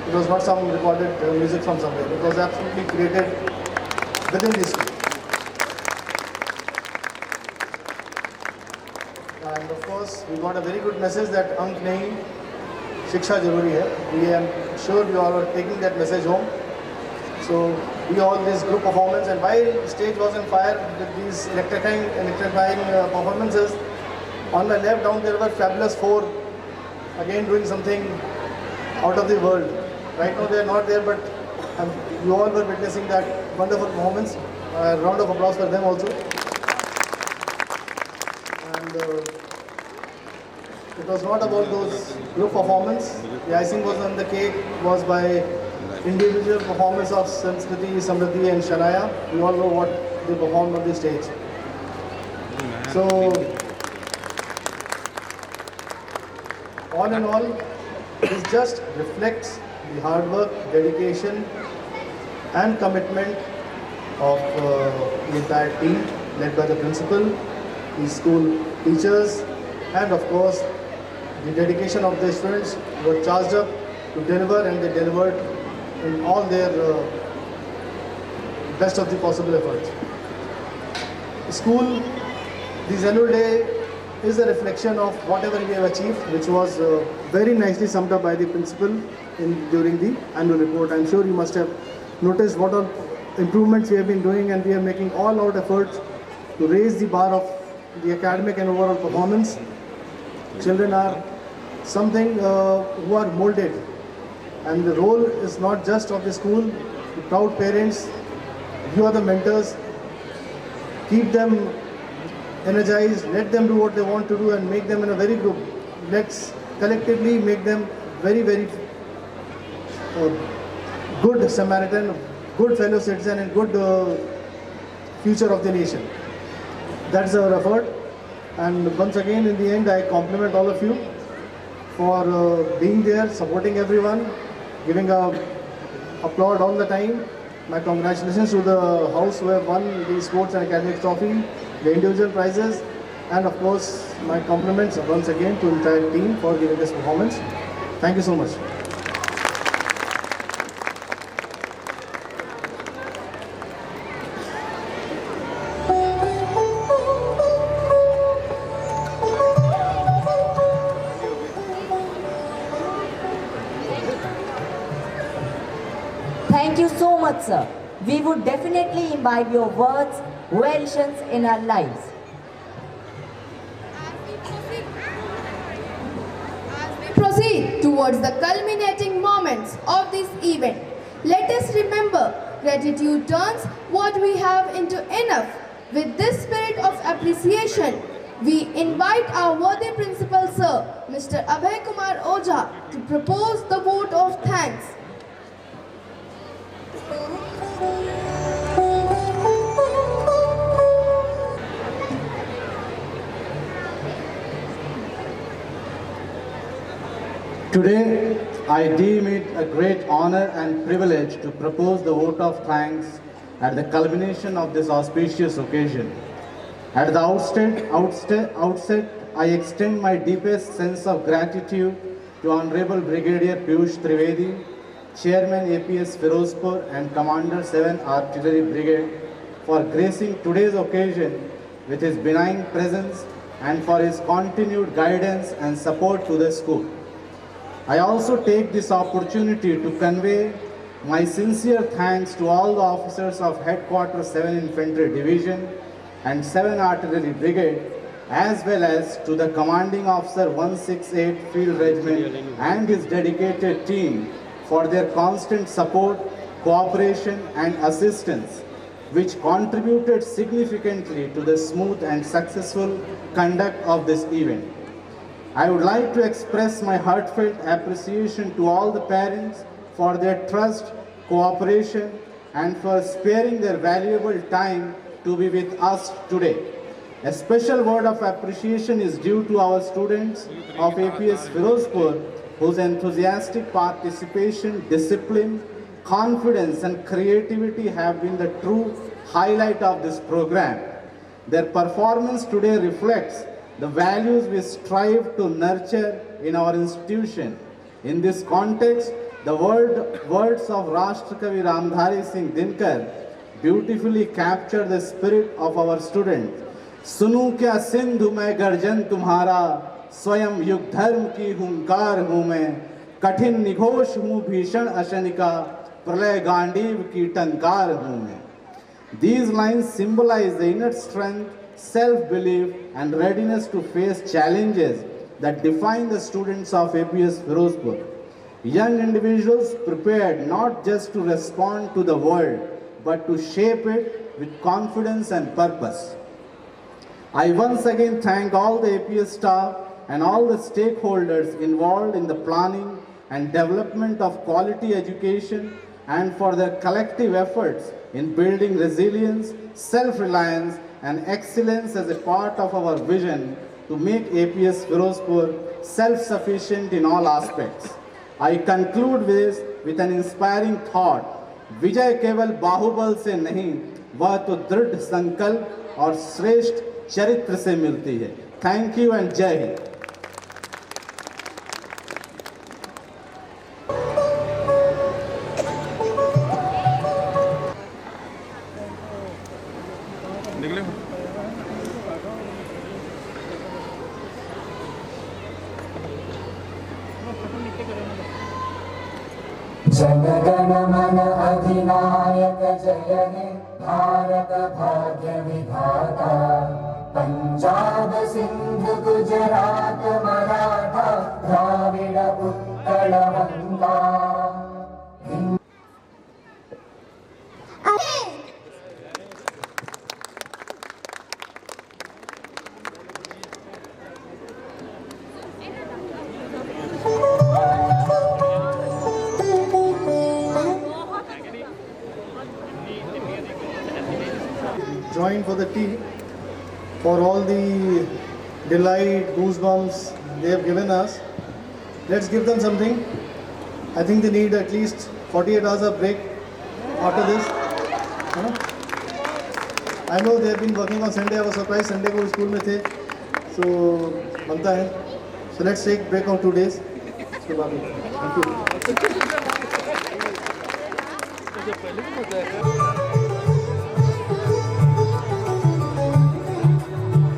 Speaker 13: It was not some recorded music from somewhere. It was absolutely created within the school. And of course, we got a very good message that Ank nahi, Shiksha Jaruri hai. We am sure you all are taking that message home. So we all this group performance, and while the stage was on fire with these electrifying performances, on my left down there were fabulous 4, again doing something out of the world. Right now they are not there, but you all were witnessing that wonderful performance. A round of applause for them also. And it was not about those group performance. The icing was on the cake was by individual performance of Sanskriti, Samriddhi and Shanaya. We all know what they performed on the stage. So, all in all, this just reflects the hard work, dedication and commitment of the entire team led by the principal, the school teachers, and of course the dedication of the students who were charged up to deliver, and they delivered in all their best of the possible efforts. The school, this annual day is a reflection of whatever we have achieved, which was very nicely summed up by the principal during the annual report. I'm sure you must have noticed what all improvements we have been doing, and we are making all out efforts to raise the bar of the academic and overall performance. Children are something who are molded, and the role is not just of the school. The proud parents, you are the mentors. Keep them energized, let them do what they want to do, and make them in a very group. Let's collectively make them very, very good Samaritan, good fellow citizen, and good future of the nation. That's our effort. And once again, in the end, I compliment all of you for being there, supporting everyone, giving a applaud all the time. My congratulations to the house who have won the sports and academic trophy, the individual prizes, and of course my compliments once again to the entire team for giving this performance. Thank you so much.
Speaker 14: Thank you so much, sir. We would definitely imbibe your words, well-wishes in our lives.
Speaker 12: proceed towards the culminating moments of this event. Let us remember, gratitude turns what we have into enough. With this spirit of appreciation, we invite our worthy principal sir, Mr. Abhay Kumar Ojha, to propose the vote of thanks.
Speaker 13: Today, I deem it a great honor and privilege to propose the vote of thanks at the culmination of this auspicious occasion. At the outset, I extend my deepest sense of gratitude to Honorable Brigadier Piyush Trivedi, Chairman APS Firozpur and Commander 7 Artillery Brigade, for gracing today's occasion with his benign presence and for his continued guidance and support to the school. I also take this opportunity to convey my sincere thanks to all the officers of Headquarters 7 Infantry Division and 7 Artillery Brigade, as well as to the Commanding Officer 168 Field Regiment and his dedicated team for their constant support, cooperation and assistance, which contributed significantly to the smooth and successful conduct of this event. I would like to express my heartfelt appreciation to all the parents for their trust, cooperation, and for sparing their valuable time to be with us today. A special word of appreciation is due to our students of APS Firozpur, whose enthusiastic participation, discipline, confidence, and creativity have been the true highlight of this program. Their performance today reflects the values we strive to nurture in our institution. In this context, the words of Rashtrakavi Ramdhari Singh Dinkar beautifully capture the spirit of our students. सुनूं क्या सिंधु में गर्जन तुम्हारा, स्वयं युग धर्म की हुंकार हूँ मैं, कठिन निघोष हूँ भीषण अशनिका, प्रलय गांडीव की टंकार हूँ मैं. These lines symbolize the inner strength, self-belief and readiness to face challenges that define the students of APS Firozpur. Young individuals prepared not just to respond to the world, but to shape it with confidence and purpose. I once again thank all the APS staff and all the stakeholders involved in the planning and development of quality education and for their collective efforts in building resilience, self-reliance and excellence as a part of our vision to make APS Firozpur self-sufficient in all aspects. I conclude this with an inspiring thought. विजय केवल बाहुबल से नहीं, वह तो दृढ़ संकल्प और श्रेष्ठ चरित्र से मिलती है. Thank you and जय हिंद.
Speaker 4: जनगण मन अधिनायक जय हे भारत भाग्य विधाता, पंजाब सिंध गुजरात मराठा द्राविड उत्कल बंगा.
Speaker 13: Join for the tea, for all the delight, goosebumps they have given us. Let's give them something. I think they need at least 48 hours of break after this. I know they have been working on Sunday. I was surprised Sunday को school में थे, so बनता है. So let's take break of 2 days. उसके बाद thank you.